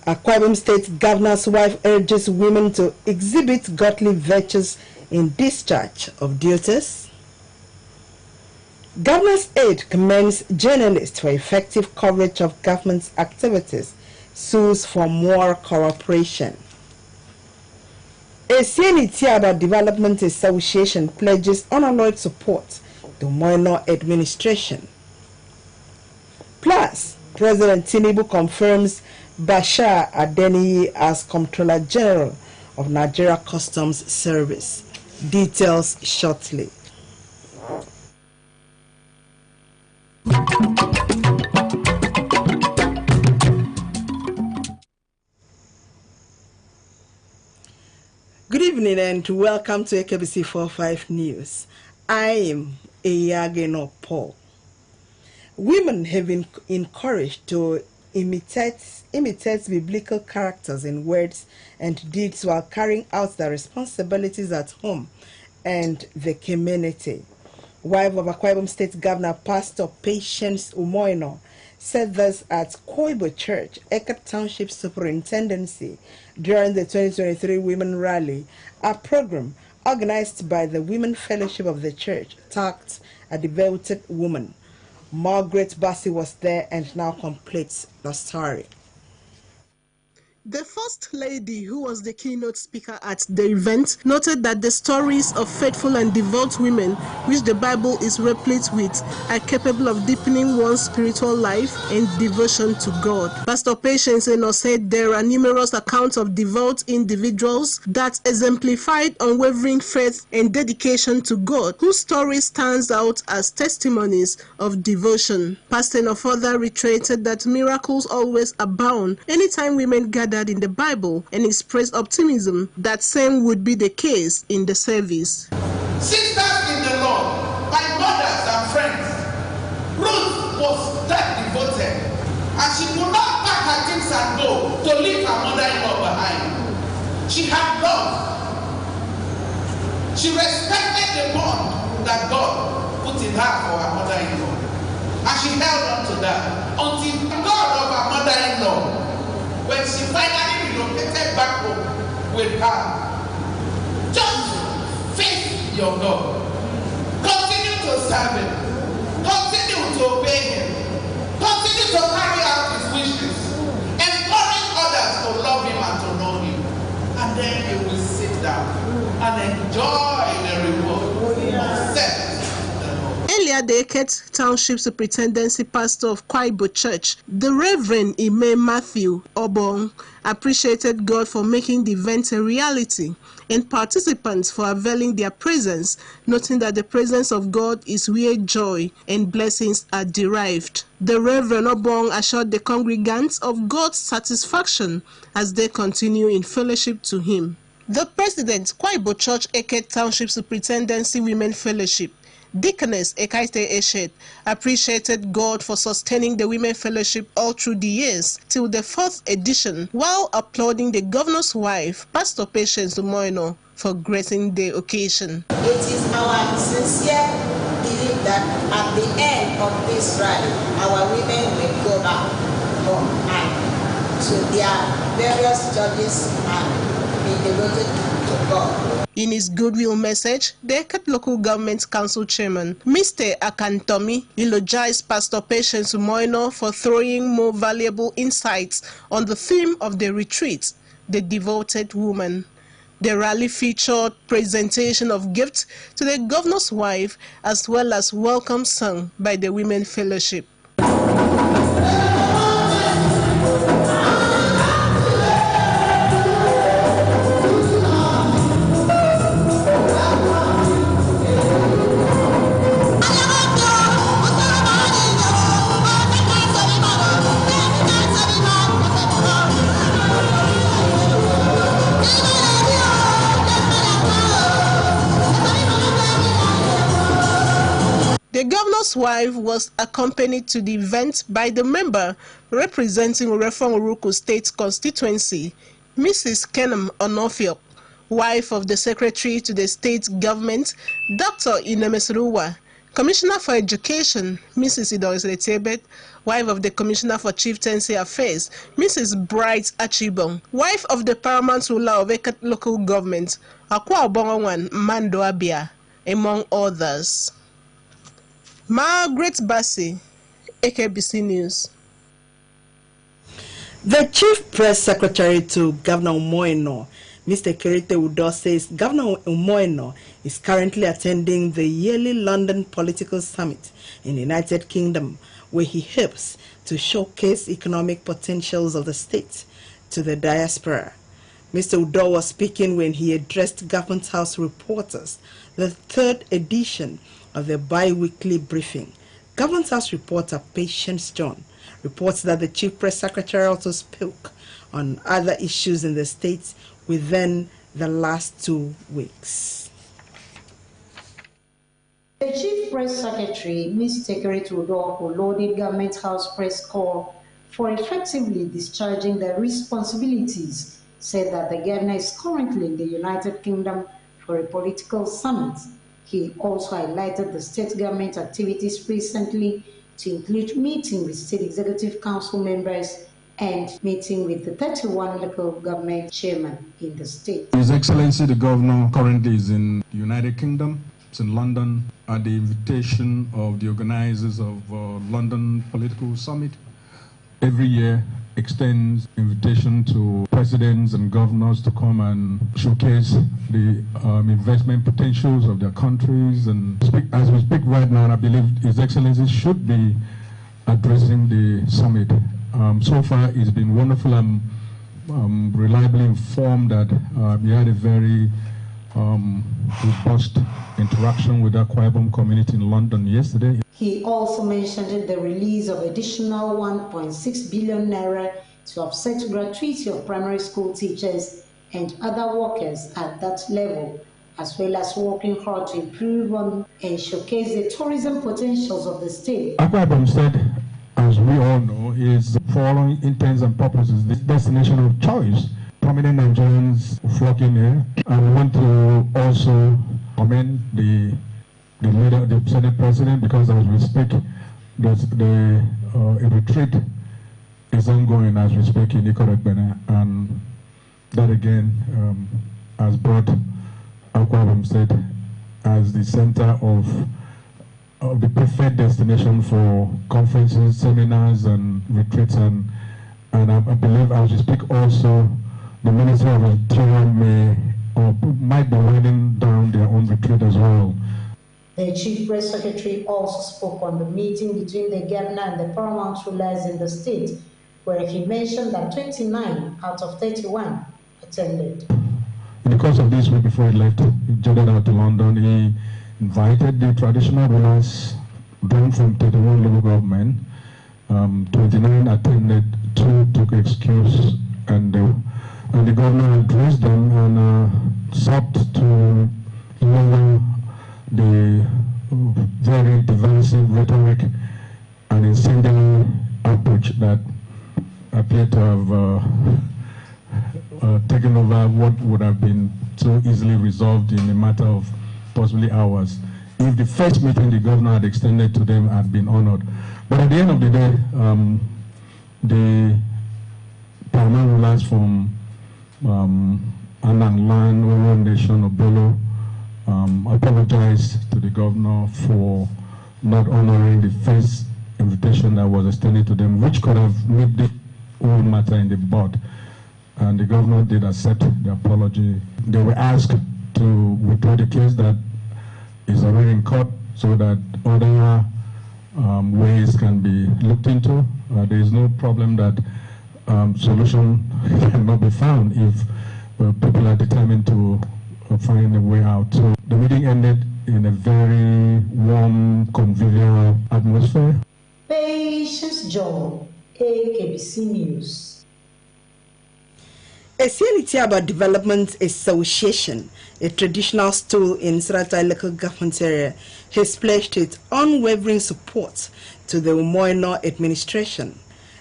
Akwa Ibom State Governor's wife urges women to exhibit godly virtues in discharge of duties. Governor's aide commends journalists for effective coverage of government's activities, sues for more cooperation. Esieni Tiaba Development Association pledges unalloyed support to minor administration. Plus, President Tinubu confirms Bashar Adeniyi as Comptroller General of Nigeria Customs Service. Details shortly. Good evening and welcome to AKBC 45 News. I am Eyageno Paul. Women have been encouraged to imitate biblical characters in words and deeds while carrying out their responsibilities at home and the community. Wife of Akwa Ibom State Governor Pastor Patience Umoino said this at Koibo Church, Eket Township Superintendency, during the 2023 Women Rally, a program organized by the Women Fellowship of the Church, tagged A Devoted Woman. Margaret Bassi was there and now completes the story. The First Lady, who was the keynote speaker at the event, noted that the stories of faithful and devout women, which the Bible is replete with, are capable of deepening one's spiritual life and devotion to God. Pastor Patience Eno said there are numerous accounts of devout individuals that exemplified unwavering faith and dedication to God, whose story stands out as testimonies of devotion. Pastor Eno further reiterated that miracles always abound anytime women gather in the Bible and expressed optimism that same would be the case in the service. Sisters in the Lord, my mothers and friends, Ruth was that devoted, and she could not pack her things and go to leave her mother-in-law behind. She had love. She respected the bond that God put in her for her mother-in-law, and she held on to that until the God of her mother-in-law, when she finally relocated back home with her, just face your God. Continue to serve Him. Continue to obey Him. Continue to carry out His wishes. Encourage others to love Him and to know Him. And then you will sit down and enjoy the reward of self. Earlier, the Eket Township Superintendency Pastor of Koibo Church, the Reverend Ime Matthew Obong, appreciated God for making the event a reality and participants for availing their presence, noting that the presence of God is where joy and blessings are derived. The Reverend Obong assured the congregants of God's satisfaction as they continue in fellowship to Him. The President, Koibo Church Eket Township Superintendency Women Fellowship, Deaconess Ekaite Eshet, appreciated God for sustaining the Women Fellowship all through the years till the 4th edition, while applauding the Governor's wife, Pastor Patience Umoino, for gracing the occasion. It is our sincere belief that at the end of this rally, our women will go back home and to their various jobs and be devoted to God. In his goodwill message, the Eket Local Government Council Chairman, Mr. Akantomi, eulogized Pastor Patience Umoino for throwing more valuable insights on the theme of the retreat, the devoted woman. The rally featured presentation of gifts to the Governor's wife as well as welcome sung by the Women Fellowship. The Governor's wife was accompanied to the event by the member representing Urefong-Uruku State Constituency, Mrs. Kenem Onofiok, wife of the Secretary to the State Government, Dr. Inemesruwa, Commissioner for Education, Mrs. Idoris Letebet, wife of the Commissioner for Chieftaincy Affairs, Mrs. Bright Achibong, wife of the paramount ruler of Eket local government, Akwa Obonwan Mando Abia, among others. Margaret Bassi, AKBC News. The Chief Press Secretary to Governor Umoino, Mr. Kerete Udo, says Governor Umoino is currently attending the yearly London Political Summit in the United Kingdom, where he hopes to showcase economic potentials of the state to the diaspora. Mr. Udo was speaking when he addressed Government House reporters, the third edition of the bi-weekly briefing. Government House reporter Patience John reports that the Chief Press Secretary also spoke on other issues in the state within the last 2 weeks. The Chief Press Secretary, Ms. Tekere Tudo, who lauded Government House press corps for effectively discharging their responsibilities, said that the governor is currently in the United Kingdom for a political summit. He also highlighted the state government activities recently to include meeting with State Executive Council members and meeting with the 31 local government chairmen in the state. His Excellency the Governor currently is in the United Kingdom. It's in London at the invitation of the organizers of London Political Summit. Every year extends invitation to presidents and governors to come and showcase the investment potentials of their countries. And as we speak right now, I believe His Excellency should be addressing the summit. So far, it's been wonderful. I'm reliably informed that he had a very robust interaction with the Akwa Ibom community in London yesterday. He also mentioned the release of additional 1.6 billion naira to offset gratuity of primary school teachers and other workers at that level, as well as working hard to improve on and showcase the tourism potentials of the state. Akwa Ibom said, as we all know, is for all intents and purposes the destination of choice. Prominent Nigerians flocking here. I want to also commend the leader, the Senate President, because as we speak, the retreat is ongoing as we speak in Ikorogbene, and that again has brought Akwa Ibom State as the center of the perfect destination for conferences, seminars, and retreats, and I believe as we speak also the Ministry of Interior might be winding down their own retreat as well. The Chief Press Secretary also spoke on the meeting between the governor and the paramount rulers in the state, where he mentioned that 29 out of 31 attended. In the course of this week before he left, he jetted out to London. He invited the traditional rulers drawn from 31 local government. 29 attended, 2 took excuse, and the governor addressed them and sought to lower the very divisive rhetoric and incendiary approach that appeared to have taken over what would have been so easily resolved in a matter of possibly hours if the first meeting the governor had extended to them had been honored. But at the end of the day, the paramount rulers from Anang Land, Oro Nation, Obolo, apologized to the governor for not honoring the first invitation that was extended to them, which could have made the whole matter in the bud. And the governor did accept the apology. They were asked to withdraw the case that is already in court so that other ways can be looked into. There is no problem that solution cannot be found if people are determined to find a way out. So the meeting ended in a very warm, convivial atmosphere. Patience John, AKBC News. A Sienitiaba Development Association, a traditional stool in Saratai local government area, has pledged its unwavering support to the Umoino administration.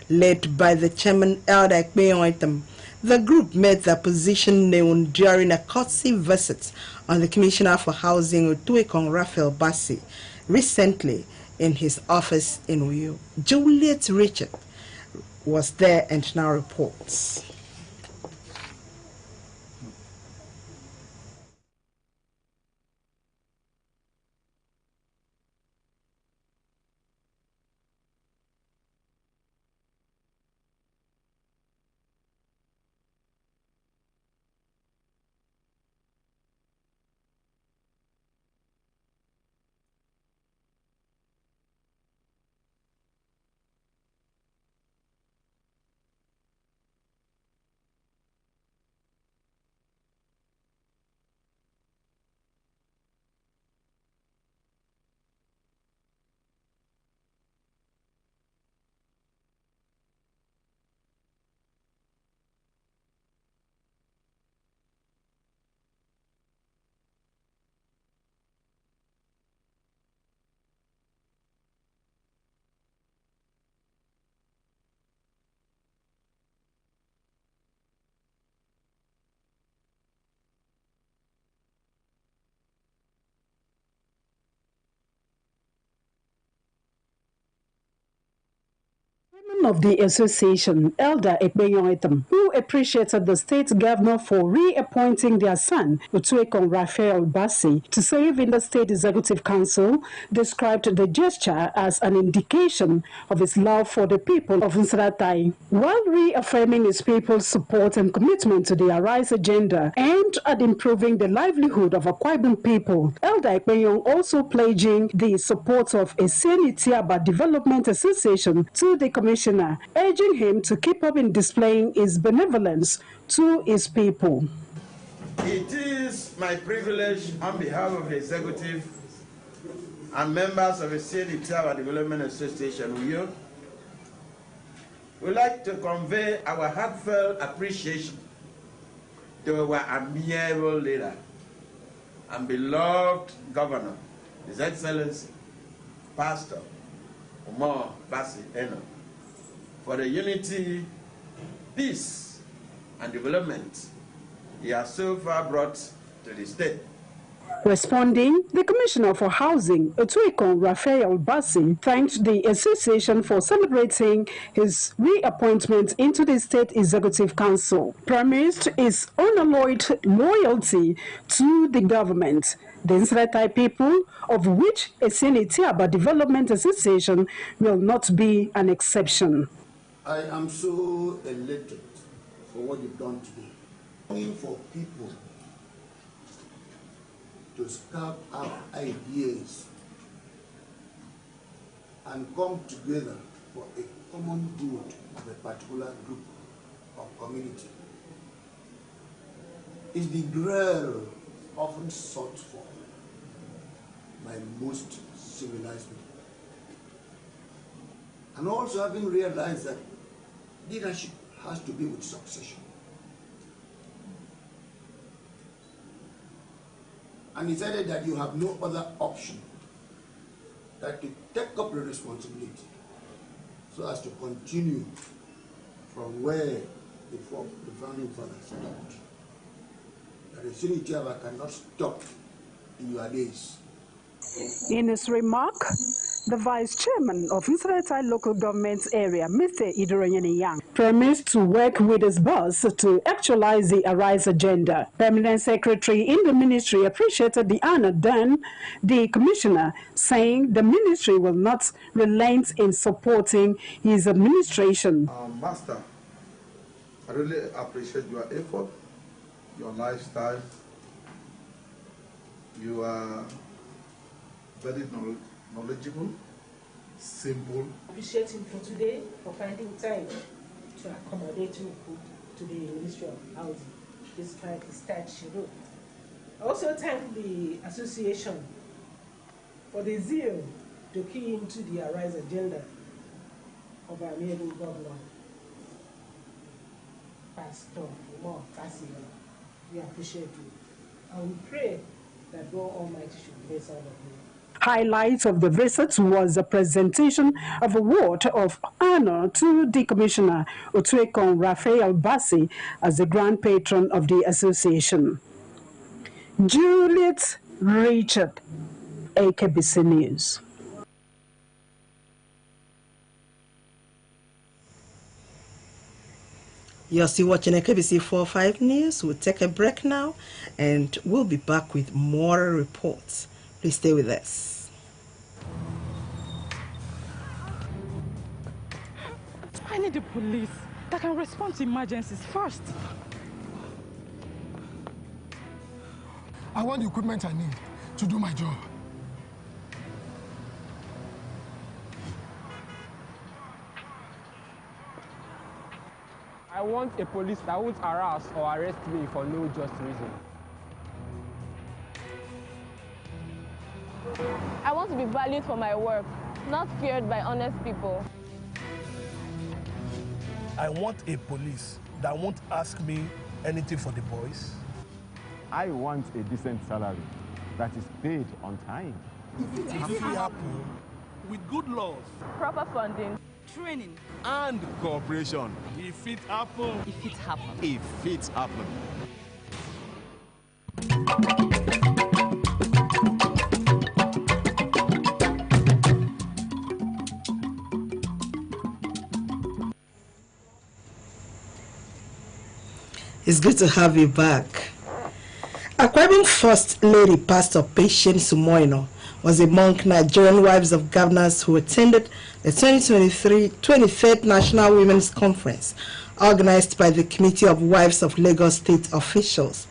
Led by the chairman Elder Ekpeyoitem, the group made their position known during a courtesy visit on the Commissioner for Housing, Utuekong Raphael Bassi. recently in his office in Uyo. Juliet Richard was there and now reports. Chairman of the association, Elder Ekpenyong, who appreciated the state governor for reappointing their son, Otuekon Raphael Bassi, to serve in the State Executive Council, described the gesture as an indication of his love for the people of Nsratai, while reaffirming his people's support and commitment to the Arise agenda aimed at improving the livelihood of Akwa Ibom people. Elder Ekpenyong also pledging the support of Eseni Tiaba Development Association to the commissioner, urging him to keep up in displaying his benevolence to his people. It is my privilege on behalf of the executive and members of the Eseni Tiaba Development Association, Uyo, we'd like to convey our heartfelt appreciation to our amiable leader and beloved governor, His Excellency, Pastor Umar Bassi Eno, for the unity, peace, and development he has so far brought to the state. Responding, the Commissioner for Housing, Otuekon Raphael Bassi, thanked the association for celebrating his reappointment into the State Executive Council, promised his unalloyed loyalty to the government. The Nsratai people, of which Eseni Tiaba Development Association will not be an exception. I am so elated for what you've done today. Looking for people to scout out ideas and come together for a common good of a particular group of community is the grail often sought for by most civilized people. And also having realized that leadership has to be with succession. And decided that you have no other option than to take up the responsibility so as to continue from where the founding fathers stopped. That the Eseni Tiaba cannot stop in your days. In his remark, the Vice Chairman of Nsratai Local Government Area, Mr. Idoronyene Yang, promised to work with his boss to actualize the Arise agenda. Permanent Secretary in the ministry appreciated the honor done the Commissioner, saying the ministry will not relent in supporting his administration. Master, I really appreciate your effort, your lifestyle. You are very knowledgeable, simple. Appreciate him for today, for finding time to accommodate you to the Ministry of Housing, despite his tight schedule. I also thank the association for the zeal to key into the Arise agenda of our amiable governor, Pastor Umar Bassi. We appreciate you. And we pray that God Almighty should bless all of you. Highlights of the visit was a presentation of award of honor to the Commissioner, Otuekon Raphael Bassi, as the Grand Patron of the association. Juliet Richard AKBC News. You're still watching AKBC 45 News. We'll take a break now and we'll be back with more reports. Please stay with us. I need the police that can respond to emergencies first. I want the equipment I need to do my job. I want a police that won't harass or arrest me for no just reason. I want to be valued for my work, not feared by honest people. I want a police that won't ask me anything for the boys. I want a decent salary that is paid on time. If it happen with good laws, proper funding, training, and cooperation. If it happen. If it happen. If it happen. It's good to have you back. Akwa Ibom First Lady Pastor Patience Umoino was among Nigerian wives of governors who attended the 2023 23rd National Women's Conference organized by the Committee of Wives of Lagos State Officials,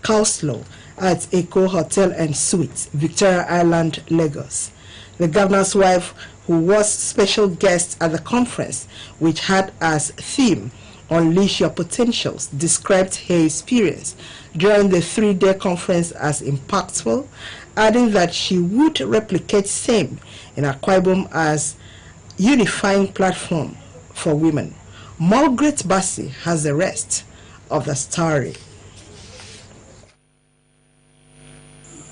COWSLO, at Eko Hotel and Suites, Victoria Island, Lagos. The governor's wife, who was special guest at the conference, which had as theme Unleash Your Potentials, described her experience during the 3-day conference as impactful, adding that she would replicate same in Akwa Ibom as unifying platform for women. Margaret Bassey has the rest of the story.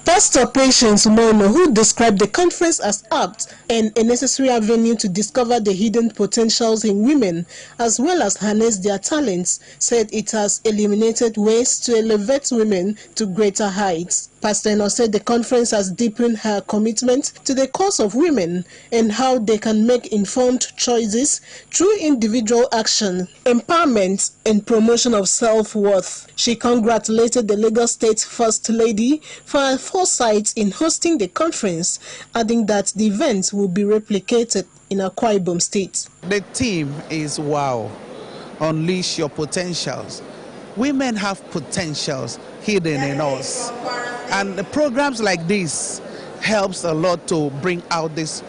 Pastor Patience Umoino, who described the conference as apt and a necessary avenue to discover the hidden potentials in women as well as harness their talents, said it has eliminated ways to elevate women to greater heights. Pastor Eno said the conference has deepened her commitment to the cause of women and how they can make informed choices through individual action, empowerment, and promotion of self-worth. She congratulated the Lagos State First Lady for her foresight in hosting the conference, adding that the event will be replicated in Akwa Ibom State. The theme is WOW, Unleash Your Potentials. Women have potentials hidden in us. And the programs like this helps a lot to bring out this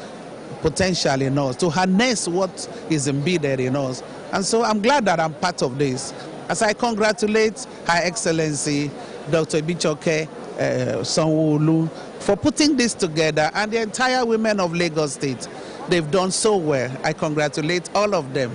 potential in us, to harness what is embedded in us. And so I'm glad that I'm part of this. As I congratulate Her Excellency Dr. Bichoke Sanwo-Olu for putting this together, and the entire women of Lagos State. They've done so well. I congratulate all of them,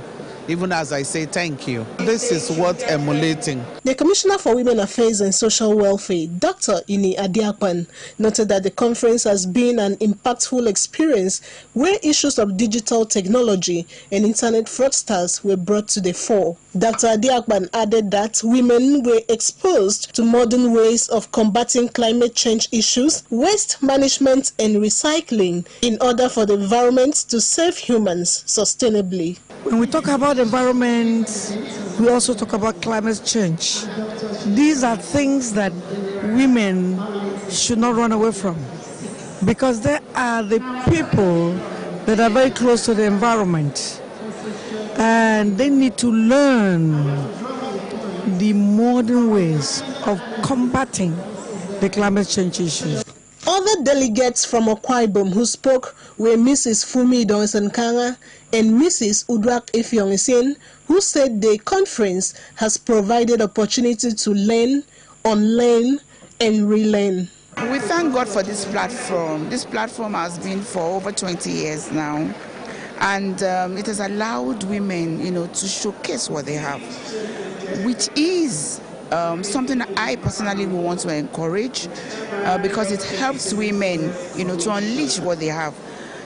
even as I say thank you. This is what emulating. The Commissioner for Women Affairs and Social Welfare, Dr. Ini Adiakpan, noted that the conference has been an impactful experience where issues of digital technology and internet fraudsters were brought to the fore. Dr. Adiakpan added that women were exposed to modern ways of combating climate change issues, waste management and recycling in order for the environment to serve humans sustainably. When we talk about environment, we also talk about climate change. These are things that women should not run away from, because they are the people that are very close to the environment, and they need to learn the modern ways of combating the climate change issues. Other delegates from Akwa Ibom who spoke were Mrs. Fumi Donsenkanga and Mrs. Udrak Efiongisien, who said the conference has provided opportunity to learn, unlearn, and relearn. We thank God for this platform. This platform has been for over 20 years now, and it has allowed women, to showcase what they have, which is something that I personally will want to encourage, because it helps women, to unleash what they have.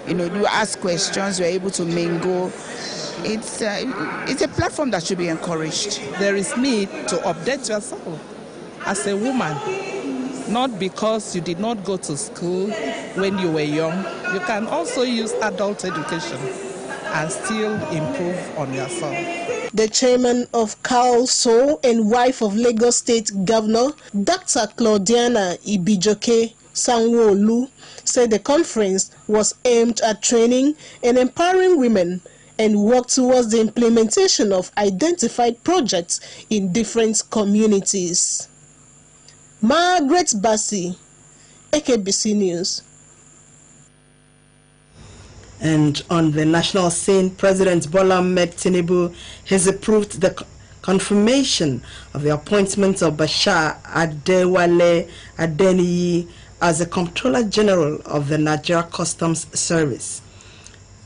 You ask questions, you're able to mingle. It's a platform that should be encouraged. There is need to update yourself as a woman not because you did not go to school when you were young. You can also use adult education and still improve on yourself. The chairman of CALSO and wife of Lagos State Governor, Dr. Claudiana Ibijoke Sanwo-Olu, said the conference was aimed at training and empowering women and work towards the implementation of identified projects in different communities. Margaret Bassi, AKBC News. And on the national scene, President Bola Ahmed Tinubu has approved the confirmation of the appointment of Bashir Adewale Adeniyi as the Comptroller General of the Nigeria Customs Service.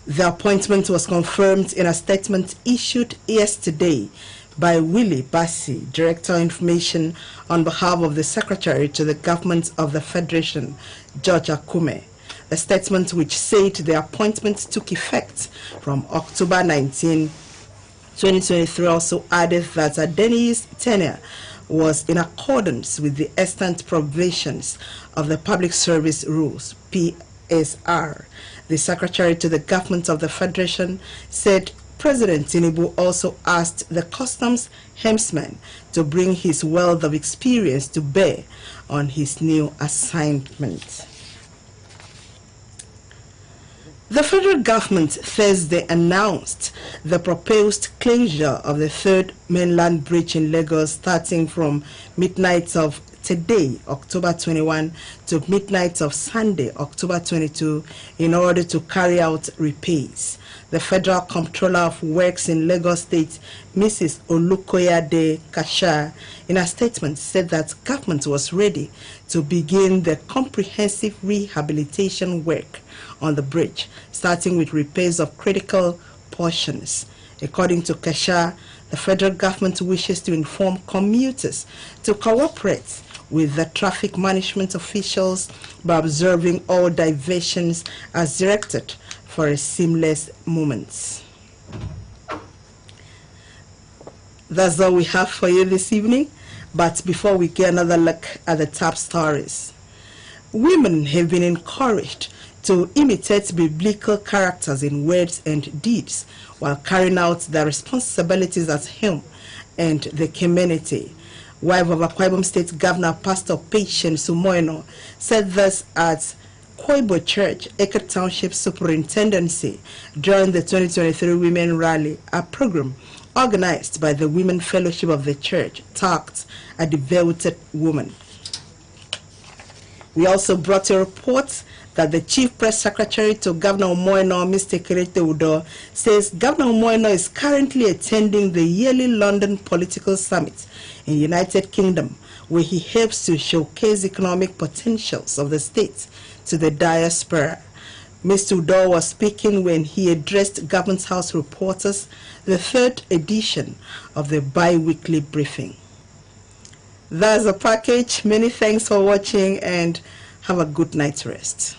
The appointment was confirmed in a statement issued yesterday by Willie Bassi, Director of Information, on behalf of the Secretary to the Government of the Federation, George Akume. The statement, which said the appointment took effect from October 19, 2023, also added that Adeniyi's tenure was in accordance with the extant provisions of the Public Service Rules, PSR. The Secretary to the Government of the Federation said President Tinubu also asked the customs helmsman to bring his wealth of experience to bear on his new assignment. The federal government Thursday announced the proposed closure of the third mainland bridge in Lagos starting from midnight of today, October 21, to midnight of Sunday, October 22, in order to carry out repairs. The Federal Comptroller of Works in Lagos State, Mrs. Olukoyade Kasha, in a statement said that government was ready to begin the comprehensive rehabilitation work on the bridge, starting with repairs of critical portions. According to Kasha, the federal government wishes to inform commuters to cooperate with the traffic management officials by observing all diversions as directed for a seamless moment. That's all we have for you this evening. But before we get another look at the top stories, women have been encouraged to imitate biblical characters in words and deeds while carrying out their responsibilities at home and the community. Wife of Akwa Ibom State Governor Pastor Patience Umoino said this at Koibo Church, Eket Township Superintendency during the 2023 Women Rally, a program organized by the Women Fellowship of the Church, tagged A Devoted Woman. We also brought a report that the Chief Press Secretary to Governor Umoino, Mr. Kerete Udo, says Governor Umoino is currently attending the yearly London Political Summit in United Kingdom, where he helps to showcase economic potentials of the state to the diaspora. Mr. Udo was speaking when he addressed Government House reporters, the third edition of the bi-weekly briefing. That's a package. Many thanks for watching and have a good night's rest.